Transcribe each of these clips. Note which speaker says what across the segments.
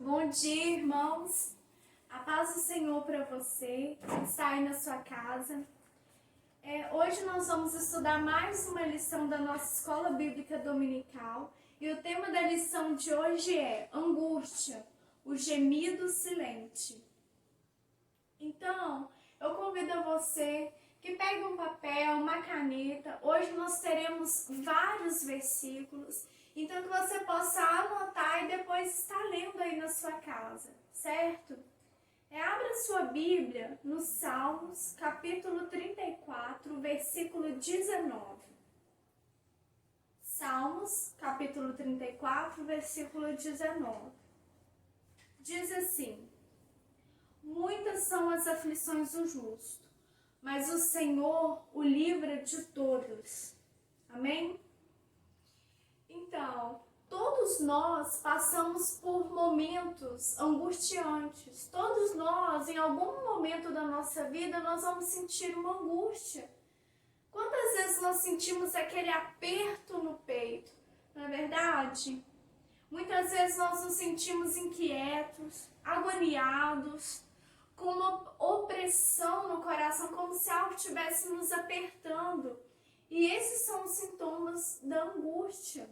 Speaker 1: Bom dia, irmãos. A paz do Senhor para você que está aí na sua casa. Hoje nós vamos estudar mais uma lição da nossa Escola Bíblica Dominical e o tema da lição de hoje é Angústia, o gemido silente. Então, eu convido a você que pegue um papel, uma caneta. Hoje nós teremos vários versículos, então que você possa anotar e depois estar lendo aí na sua casa, certo? Abra sua Bíblia no Salmos, capítulo 34, versículo 19. Salmos, capítulo 34, versículo 19. Diz assim: muitas são as aflições do justo, mas o Senhor o livra de todos. Amém? Então, todos nós passamos por momentos angustiantes. Todos nós, em algum momento da nossa vida, nós vamos sentir uma angústia. Quantas vezes nós sentimos aquele aperto no peito, não é verdade? Muitas vezes nós nos sentimos inquietos, agoniados, com uma opressão no coração, como se algo estivesse nos apertando. E esses são os sintomas da angústia.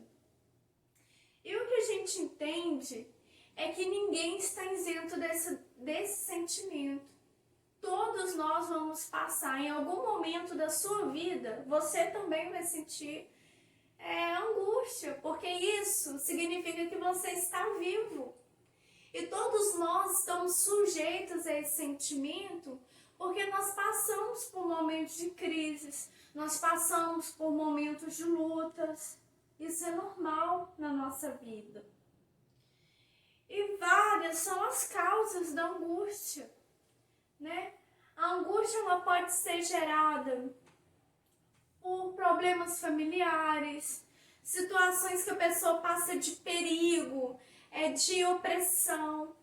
Speaker 1: E o que a gente entende é que ninguém está isento desse sentimento. Todos nós vamos passar, em algum momento da sua vida, você também vai sentir angústia, porque isso significa que você está vivo. E todos nós estamos sujeitos a esse sentimento porque nós passamos por momentos de crises, nós passamos por momentos de lutas. Isso é normal na nossa vida. E várias são as causas da angústia, né? A angústia ela pode ser gerada por problemas familiares, situações que a pessoa passa de perigo, de opressão.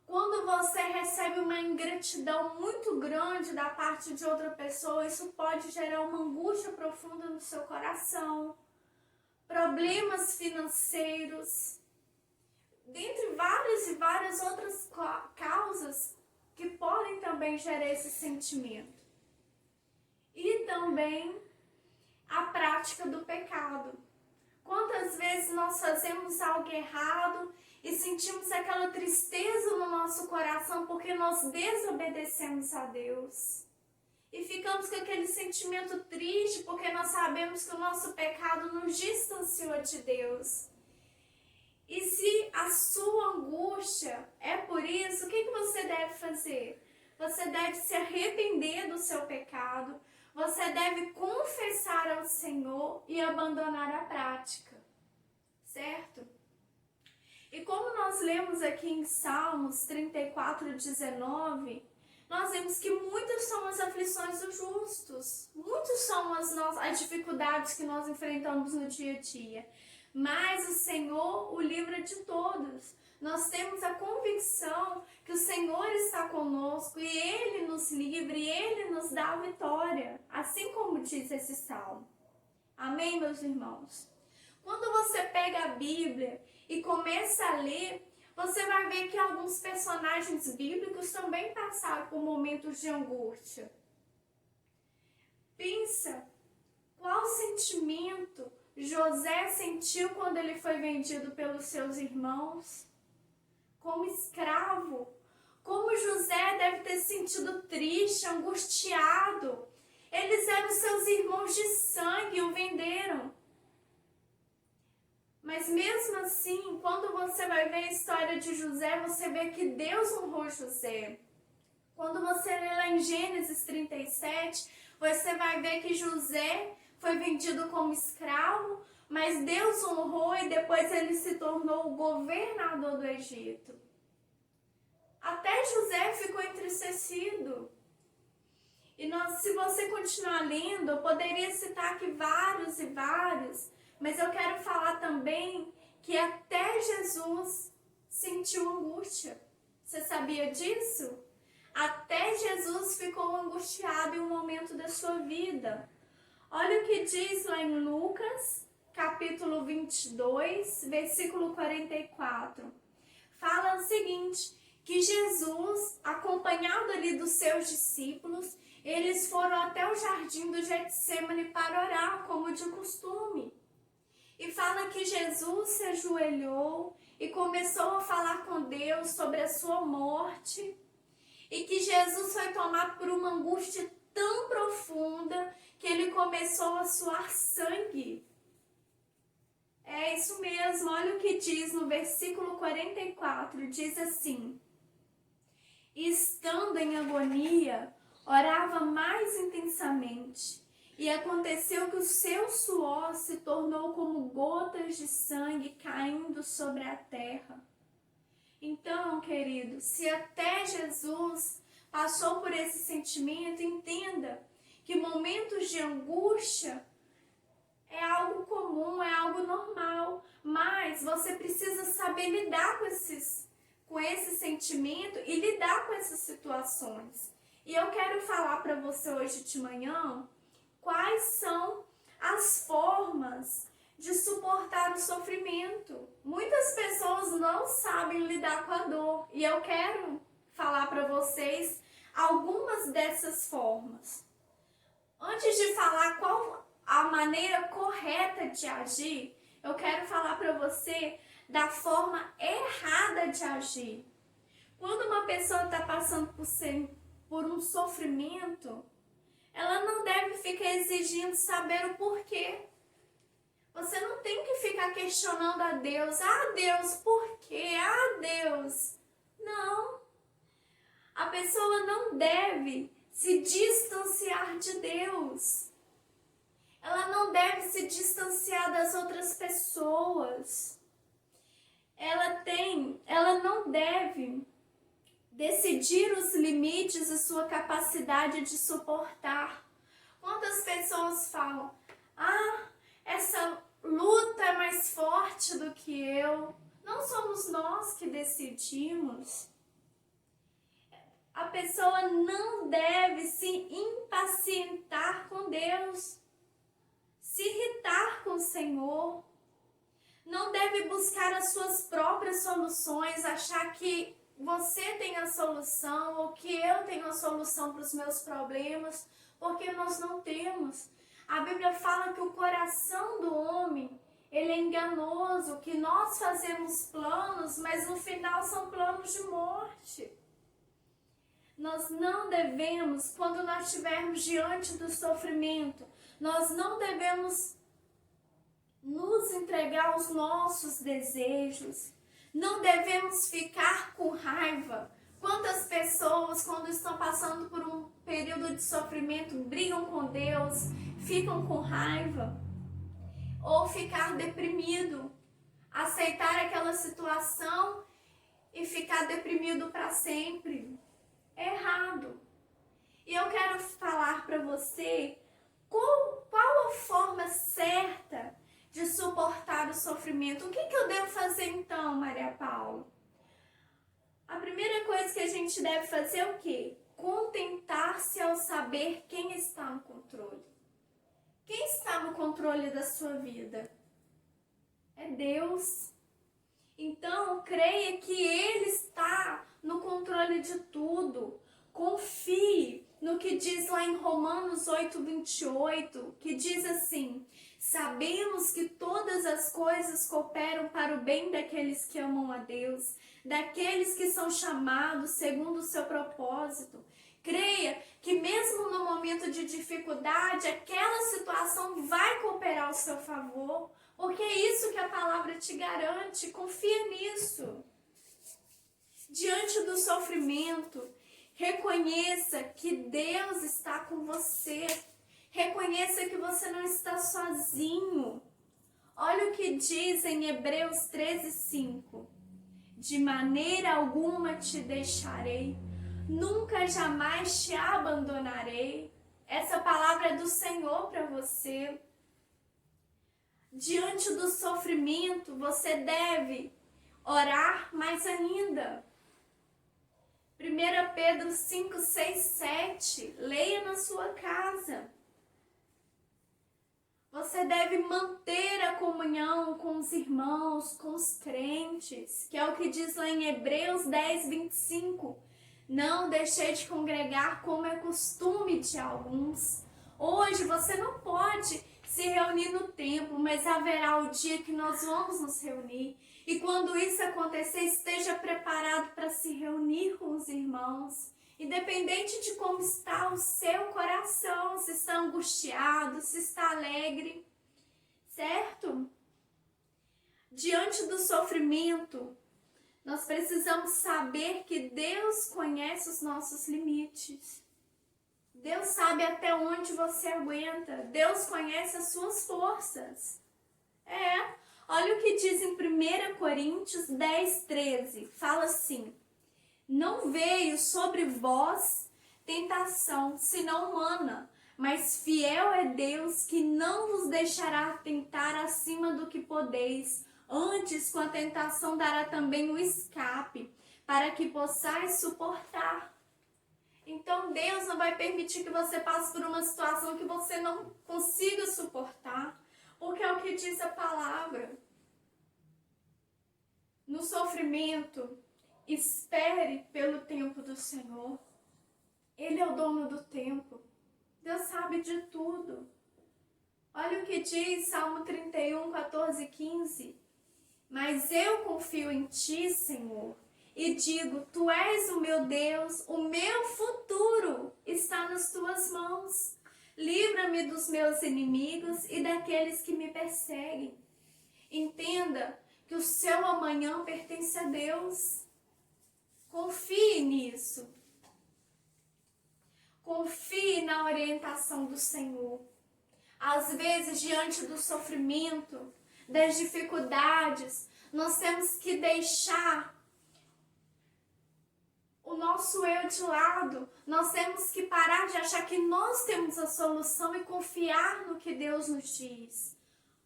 Speaker 1: Quando você recebe uma ingratidão muito grande da parte de outra pessoa, isso pode gerar uma angústia profunda no seu coração. Problemas financeiros, dentre várias e várias outras causas que podem também gerar esse sentimento. E também a prática do pecado. Quantas vezes nós fazemos algo errado e sentimos aquela tristeza no nosso coração porque nós desobedecemos a Deus. E ficamos com aquele sentimento triste porque nós sabemos que o nosso pecado nos distanciou de Deus. E se a sua angústia é por isso, o que você deve fazer? Você deve se arrepender do seu pecado, você deve confessar ao Senhor e abandonar a prática, certo? E como nós lemos aqui em Salmos 34, 19, nós vemos que muitas são as aflições dos justos, muitas são as dificuldades que nós enfrentamos no dia a dia, mas o Senhor o livra de todos. Nós temos a convicção que o Senhor está conosco e Ele nos livra e Ele nos dá a vitória, assim como diz esse salmo. Amém, meus irmãos? Quando você pega a Bíblia e começa a ler, você vai ver que alguns personagens bíblicos também passaram por momentos de angústia. Pensa, qual sentimento José sentiu quando ele foi vendido pelos seus irmãos? Como escravo, como José deve ter sentido triste, angustiado. Eles eram seus irmãos de sangue e o venderam. Mas mesmo assim, quando você vai ver a história de José, você vê que Deus honrou José. Quando você lê lá em Gênesis 37, você vai ver que José foi vendido como escravo, mas Deus honrou e depois ele se tornou o governador do Egito. Até José ficou entristecido. E se você continuar lendo, eu poderia citar aqui vários e vários, mas eu quero falar também que até Jesus sentiu angústia. Você sabia disso? Até Jesus ficou angustiado em um momento da sua vida. Olha o que diz lá em Lucas, capítulo 22, versículo 44. fala o seguinte, que Jesus, acompanhado ali dos seus discípulos, eles foram até o jardim do Getsêmani para orar, como de costume. E fala que Jesus se ajoelhou e começou a falar com Deus sobre a sua morte. E que Jesus foi tomado por uma angústia tão profunda que ele começou a suar sangue. É isso mesmo, olha o que diz no versículo 44, diz assim: e estando em agonia, orava mais intensamente, e aconteceu que o seu suor se tornou como gotas de sangue caindo sobre a terra. Então, querido, se até Jesus passou por esse sentimento, entenda que momentos de angústia é algo comum, é algo normal, mas você precisa saber lidar com esse sentimento e lidar com essas situações. E eu quero falar para você hoje de manhã quais são as formas de suportar o sofrimento. Muitas pessoas não sabem lidar com a dor e eu quero falar para vocês algumas dessas formas. Antes de falar qual a maneira correta de agir, eu quero falar para você da forma errada de agir. Quando uma pessoa está passando por um sofrimento, ela não deve ficar exigindo saber o porquê. Você não tem que ficar questionando a Deus. Ah, Deus, por quê? Ah, Deus. Não. A pessoa não deve se distanciar de Deus. Ela não deve se distanciar das outras pessoas. Ela não deve decidir os limites e sua capacidade de suportar. Quantas pessoas falam, essa luta é mais forte do que eu. Não somos nós que decidimos. A pessoa não deve se impacientar com Deus, se irritar com o Senhor. Não deve buscar as suas próprias soluções, achar que você tem a solução ou que eu tenho a solução para os meus problemas, porque nós não temos. A Bíblia fala que o coração do homem, ele é enganoso, que nós fazemos planos, mas no final são planos de morte. Nós não devemos, quando nós estivermos diante do sofrimento, nós não devemos nos entregar aos nossos desejos. Não devemos ficar com raiva. Quantas pessoas, quando estão passando por um período de sofrimento, brigam com Deus, ficam com raiva, ou ficar deprimido, aceitar aquela situação e ficar deprimido para sempre. É errado. E eu quero falar para você qual a forma certa de suportar o sofrimento. O que eu devo fazer então, Maria Paula? A primeira coisa que a gente deve fazer é o quê? Contentar-se ao saber quem está no controle. Quem está no controle da sua vida? É Deus. Então, creia que Ele está no controle de tudo. Confie no que diz lá em Romanos 8:28, que diz assim: sabemos que todas as coisas cooperam para o bem daqueles que amam a Deus, daqueles que são chamados segundo o seu propósito. Creia que mesmo no momento de dificuldade, aquela situação vai cooperar ao seu favor, porque é isso que a palavra te garante. Confia nisso. Diante do sofrimento, reconheça que Deus está com você. Reconheça que você não está sozinho. Olha o que diz em Hebreus 13:5. De maneira alguma te deixarei, nunca jamais te abandonarei. Essa palavra é do Senhor para você. Diante do sofrimento, você deve orar mais ainda. 1 Pedro 5, 6, 7. Leia na sua casa. Você você deve manter a comunhão com os irmãos, com os crentes, que é o que diz lá em Hebreus 10, 25. Não deixei de congregar como é costume de alguns. Hoje você não pode se reunir no templo, mas haverá o dia que nós vamos nos reunir. E quando isso acontecer, esteja preparado para se reunir com os irmãos. Independente de como está o seu coração, se está angustiado, se está alegre, certo? Diante do sofrimento, nós precisamos saber que Deus conhece os nossos limites. Deus sabe até onde você aguenta. Deus conhece as suas forças. Olha o que diz em 1 Coríntios 10, 13. Fala assim: não veio sobre vós tentação, senão humana, mas fiel é Deus que não vos deixará tentar acima do que podeis. Antes, com a tentação, dará também o escape, para que possais suportar. Então, Deus não vai permitir que você passe por uma situação que você não consiga suportar, porque é o que diz a palavra. No sofrimento, espere pelo tempo do Senhor. Ele é o dono do tempo. Deus sabe de tudo. Olha o que diz Salmo 31, 14 e 15. Mas eu confio em ti, Senhor, e digo, tu és o meu Deus, o meu futuro está nas tuas mãos. Livra-me dos meus inimigos e daqueles que me perseguem. Entenda que o seu amanhã pertence a Deus. Confie nisso. Confie na orientação do Senhor. Às vezes, diante do sofrimento, das dificuldades, nós temos que deixar o nosso eu de lado. Nós temos que parar de achar que nós temos a solução e confiar no que Deus nos diz.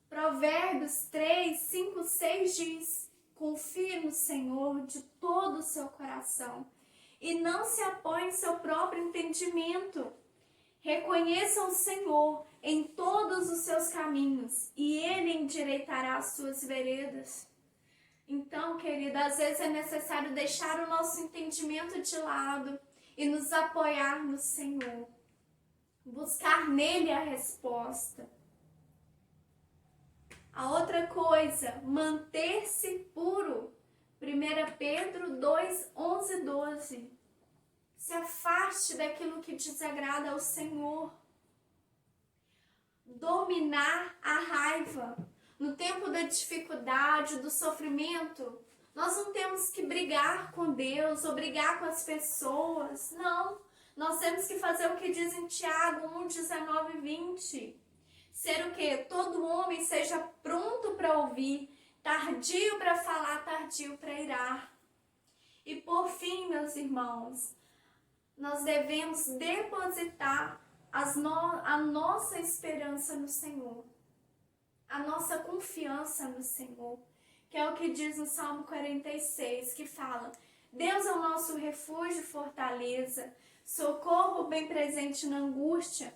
Speaker 1: Provérbios 3, 5, 6 diz: confie no Senhor de todo o seu coração e não se apoie em seu próprio entendimento. Reconheça o Senhor em todos os seus caminhos e Ele endireitará as suas veredas. Então, querida, às vezes é necessário deixar o nosso entendimento de lado e nos apoiar no Senhor. Buscar nele a resposta. A outra coisa, manter-se puro. 1 Pedro 2, 11 e 12. Se afaste daquilo que desagrada ao Senhor. Dominar a raiva. No tempo da dificuldade, do sofrimento, nós não temos que brigar com Deus ou brigar com as pessoas. Não. Nós temos que fazer o que diz em Tiago 1, 19 e 20. Ser o quê? Todo homem seja pronto para ouvir, tardio para falar, tardio para irar. E por fim, meus irmãos, nós devemos depositar a nossa esperança no Senhor, a nossa confiança no Senhor, que é o que diz no Salmo 46, que fala: Deus é o nosso refúgio e fortaleza, socorro bem presente na angústia.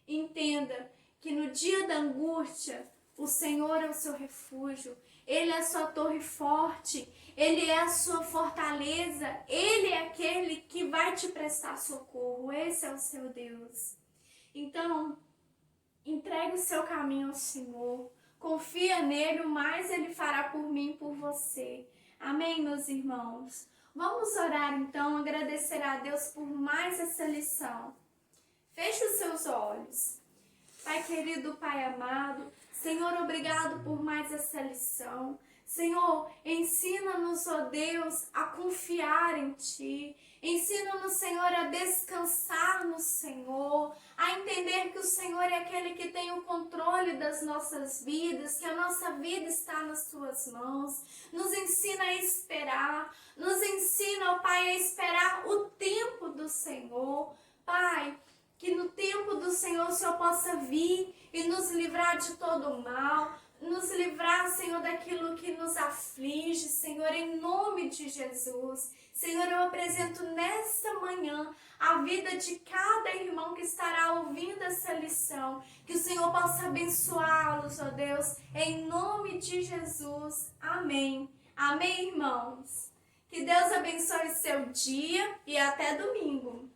Speaker 1: Entenda que no dia da angústia, o Senhor é o seu refúgio, Ele é a sua torre forte, Ele é a sua fortaleza, Ele é aquele que vai te prestar socorro, esse é o seu Deus. Então, entregue o seu caminho ao Senhor, confia nele, o mais Ele fará por mim e por você. Amém, meus irmãos? Vamos orar então, agradecer a Deus por mais essa lição. Feche os seus olhos. Pai querido, Pai amado, Senhor, obrigado por mais essa lição. Senhor, ensina-nos, ó Deus, a confiar em Ti. Ensina-nos, Senhor, a descansar no Senhor, a entender que o Senhor é aquele que tem o controle das nossas vidas, que a nossa vida está nas Tuas mãos. Nos ensina a esperar, nos ensina, ó Pai, a esperar o tempo do Senhor. Pai, que no tempo do Senhor o Senhor possa vir e nos livrar de todo o mal. nos livrar, Senhor, daquilo que nos aflige, Senhor, em nome de Jesus. Senhor, eu apresento nesta manhã a vida de cada irmão que estará ouvindo essa lição. Que o Senhor possa abençoá-los, ó Deus, em nome de Jesus. Amém. Amém, irmãos. Que Deus abençoe seu dia e até domingo.